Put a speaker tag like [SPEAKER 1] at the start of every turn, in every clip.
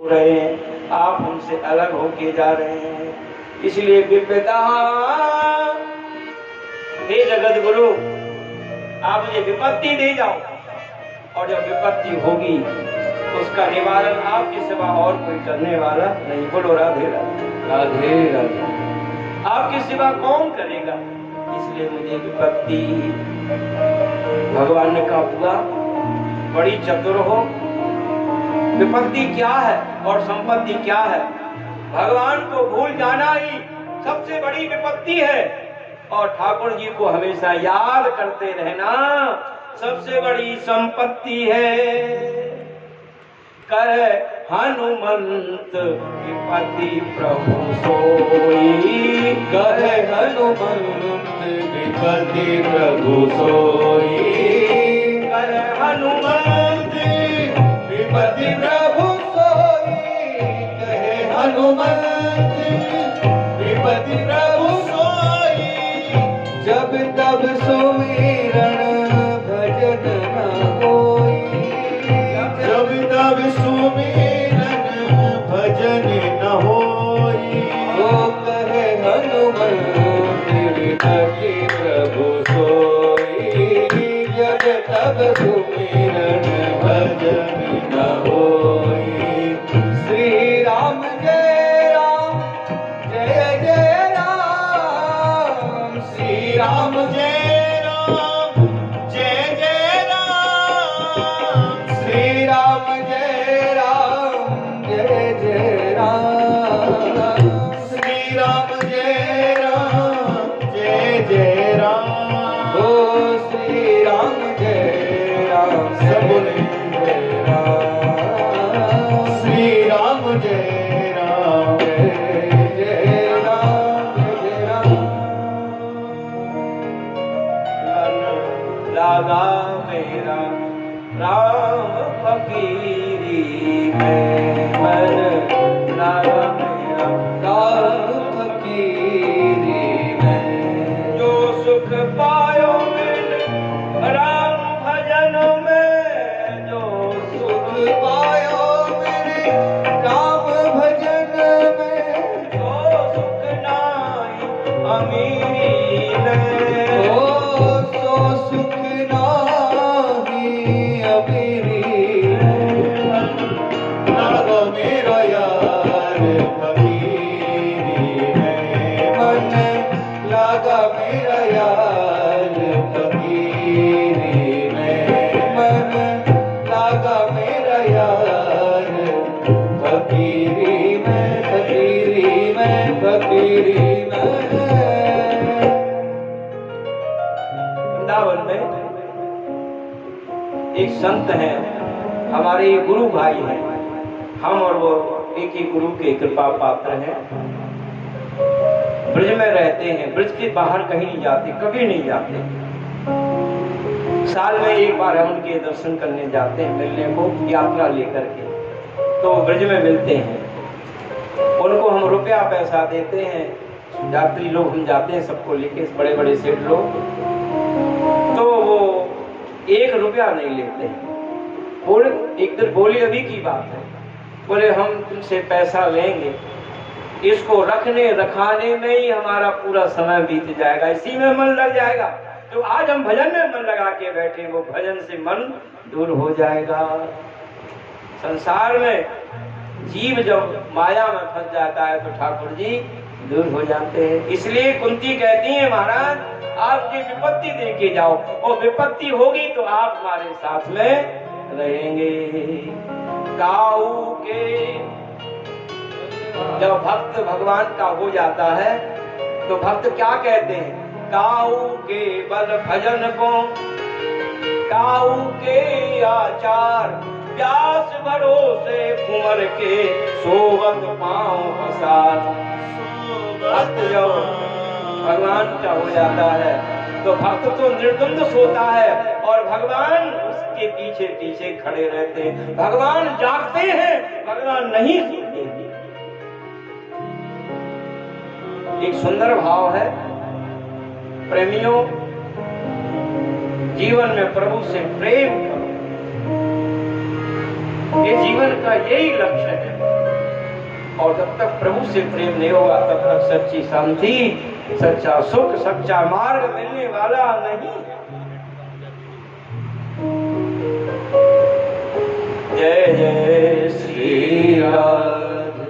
[SPEAKER 1] रहे हैं, आप उनसे अलग होके जा रहे हैं। इसलिए विपदा, हे जगत गुरु, आप मुझे विपत्ति दे जाओ, और जब विपत्ति होगी तो उसका निवारण आपके सिवा और कोई करने वाला नहीं। बोलो राधे राधे। राधे राधे। आपके सिवा कौन करेगा? इसलिए मुझे विपत्ति। भगवान ने कहा हुआ बड़ी चतुर हो, विपत्ति क्या है और संपत्ति क्या है? भगवान को भूल जाना ही सबसे बड़ी विपत्ति है, और ठाकुर जी को हमेशा याद करते रहना सबसे बड़ी संपत्ति है। कर हनुमंत विपत्ति प्रभु सोई,
[SPEAKER 2] कर हनुमंत विपत्ति प्रभु सोई,
[SPEAKER 1] कर हनुमंत
[SPEAKER 2] विपत्ति प्रभु सोई, कहे हनुमंत विपत्ति प्रभु सोई। जब तब सुमिरन भजन न होई, जब तब सुमिरन भजन न होई। ओ कहे हनुमंत विपत्ति प्रभु सोई, जब तब सुमिरन भजन न होई। श्री राम जय राम, जय जय राम, श्री राम जय राम, जय जय राम, श्री राम जय राम, जय जय राम, श्री राम जय राम, जय जय राम। ओ श्री राम जय राम, सब बोले जय राम, श्री राम जय राम, जय जय राम, जय राम।
[SPEAKER 1] मन लगा मेरा राम फकीरी में, मन लगा मेरा
[SPEAKER 2] राम फकीरी में।
[SPEAKER 1] जो सुख पायो मैंने राम भजन में, जो
[SPEAKER 2] सुख पायो मेरे राम भजन में,
[SPEAKER 1] जो सुख नाई अमीरी में,
[SPEAKER 2] ओ सो सुख नाही अमीरी में। लागो मेरो यार फकीरी में, मन लागा मेरा यार फकीरी में, मन लागा मेरा यार फकीरी में, फकीरी में, फकीरी में।
[SPEAKER 1] वृंदावन में एक संत हैं, हमारे गुरु भाई हैं, हम और वो एक ही गुरु के कृपा पात्र हैं। ब्रज में रहते हैं, ब्रज के बाहर कहीं नहीं जाते, कभी नहीं जाते। साल में एक बार हम उनके दर्शन करने जाते हैं, मिलने को यात्रा लेकर के, तो ब्रज में मिलते हैं। उनको हम रुपया पैसा देते हैं, यात्री लोग हम जाते हैं सबको लेके, बड़े बड़े सेठ लोग, तो वो 1 रुपया नहीं लेते हैं। बोले एक दिन, बोली अभी की बात है, बोले हम तुमसे पैसा लेंगे, इसको रखने रखाने में ही हमारा पूरा समय बीत जाएगा, इसी में मन लग जाएगा। तो आज हम भजन में मन लगा के बैठे, वो भजन से मन दूर हो जाएगा। संसार में जीव जब माया में फंस जाता है तो ठाकुर जी दूर हो जाते हैं। इसलिए कुंती कहती है, महाराज आप ये विपत्ति दे के जाओ, और विपत्ति होगी तो आप हमारे साथ में रहेंगे। काऊ के जब भक्त भगवान का हो जाता है तो भक्त क्या कहते हैं? काऊ के बल भजन को, काऊ के आचार, प्यास भरोसे कुंवर के, सोवत पांव पसार। भक्त जब भगवान का हो जाता है तो भक्त तो निर्द्वंद सोता है, और भगवान उसके पीछे पीछे खड़े रहते हैं। भगवान जागते हैं, भगवान नहीं सोते। एक सुंदर भाव है, प्रेमियों जीवन में प्रभु से प्रेम करो, ये जीवन का यही लक्ष्य है। और जब तक प्रभु से प्रेम नहीं होगा तब तक सच्ची शांति, सच्चा सुख, सच्चा मार्ग मिलने वाला नहीं। जय जय श्री राधे।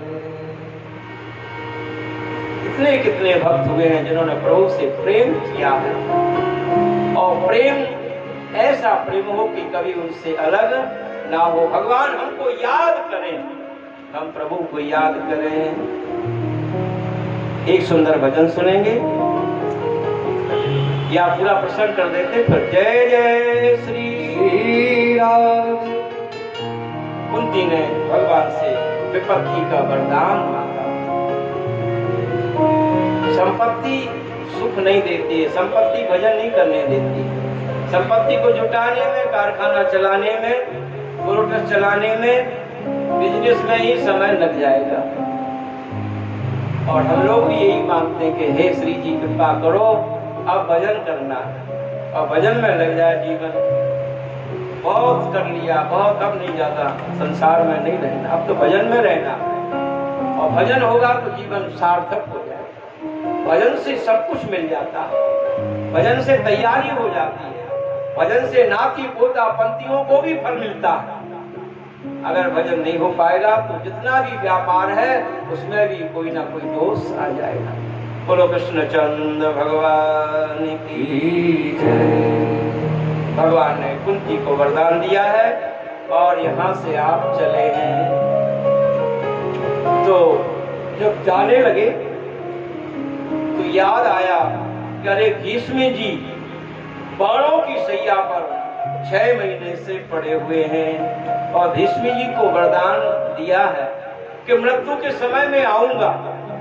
[SPEAKER 1] कितने कितने भक्त हुए हैं जिन्होंने प्रभु से प्रेम किया है, और प्रेम ऐसा प्रेम हो कि कभी उनसे अलग ना हो। भगवान हमको याद करें, हम प्रभु को याद करें। एक सुंदर भजन सुनेंगे या पूरा प्रसन्न कर देते फिर। जय जय श्री राम। कुंती ने भगवान से विपत्ति का वरदान मांगा। संपत्ति सुख नहीं देती है, संपत्ति भजन नहीं करने देती। संपत्ति को जुटाने में, कारखाना चलाने में, प्रोडक्ट चलाने में, बिजनेस में ही समय लग जाएगा। और हम लोग भी यही मांगते हैं कि हे श्री जी कृपा करो, अब भजन करना है और भजन में लग जाए जीवन। बहुत कर लिया, बहुत, अब नहीं जाता, संसार में नहीं रहना, अब तो भजन में रहना है। और भजन होगा तो जीवन सार्थक हो जाए। भजन से सब कुछ मिल जाता है, भजन से तैयारी हो जाती है, भजन से नाती पोता पंथियों को भी फल मिलता है। अगर भजन नहीं हो पाएगा तो जितना भी व्यापार है उसमें भी कोई ना कोई दोष आ जाएगा। बोलो कृष्णचंद्र भगवान की जय। भगवान ने कुंती को वरदान दिया है और यहाँ से आप चले हैं। तो जब जाने लगे तो याद आया कि अरे भीष्म जी बाणों की सैया पर 6 महीने से पड़े हुए हैं और भीष्म जी को वरदान दिया है कि मृत्यु के समय में आऊंगा,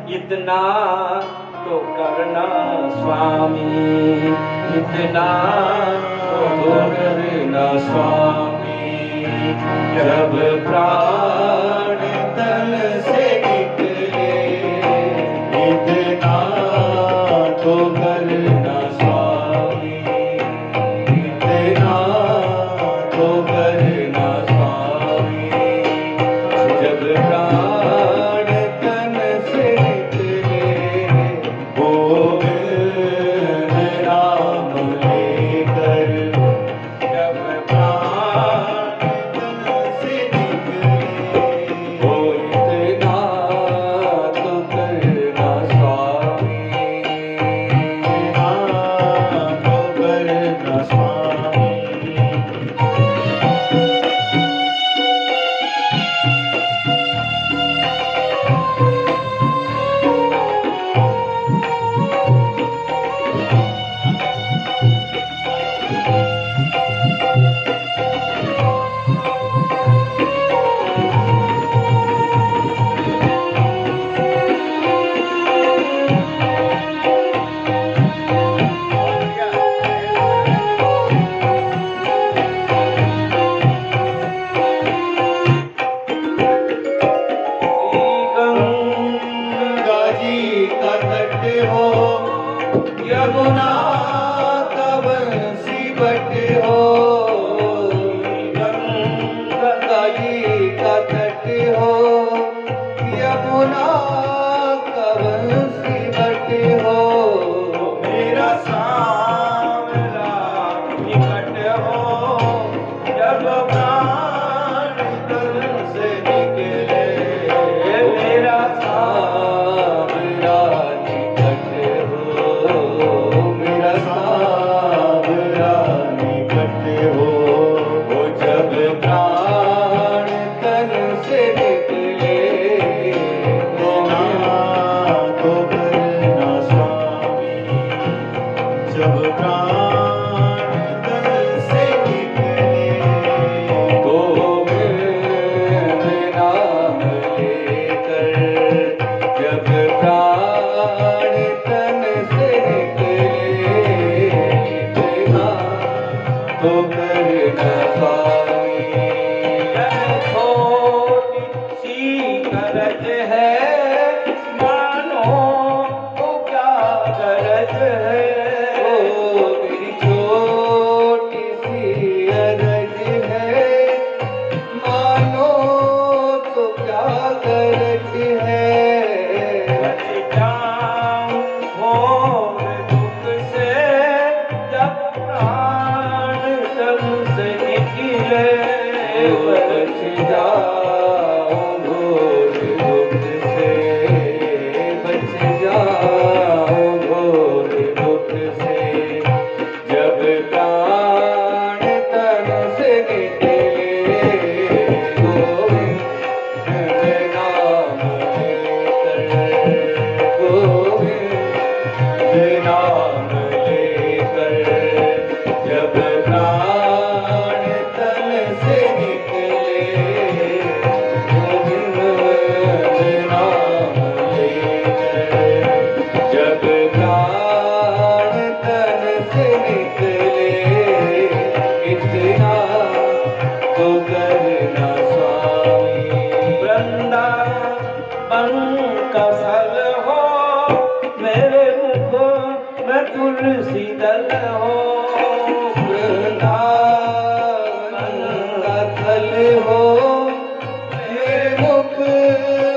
[SPEAKER 1] इतना तो करना स्वामी, इतना तो करना स्वामी। जब प्राण तन से निकले, इतना तो करना स्वामी, इतना तो करना स्वामी। जब प्राण तन से निकले, गोविंद नाम लेकर। जब प्राण तन से निकले, वो इतना तो करना स्वामी, इतना तो करना स्वामी। गंगा जी का तट हो, यमुना का बंसी बट हो। गंगा जी का तट हो, यमुना का बंसी बट हो। मेरा सांवला निकट हो, जब प्राण तन से निकले। मेरा सांवला निकट हो, मेरा सांवला निकट हो। वो जब प्राण तन से निकले, इतना तो करना स्वामी। जब प्राण तन से निकले, गोविंद नाम लेकर। जब प्राण तन से निकले, इतना तो करना स्वामी। छोटी सी गरज है, मानो तो क्या गरज है। ओ मेरी छोटी सी गरज है, मानो तो क्या गरज है। बन का फल हो, मेरे मुख में तुलसी दल हो।
[SPEAKER 2] वृंदावन का फल हो, मेरे मुख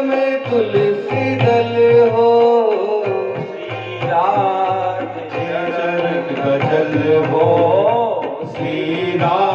[SPEAKER 2] में तुलसी दल हो।
[SPEAKER 1] श्री राधे
[SPEAKER 2] चरण का जल हो, श्री राधे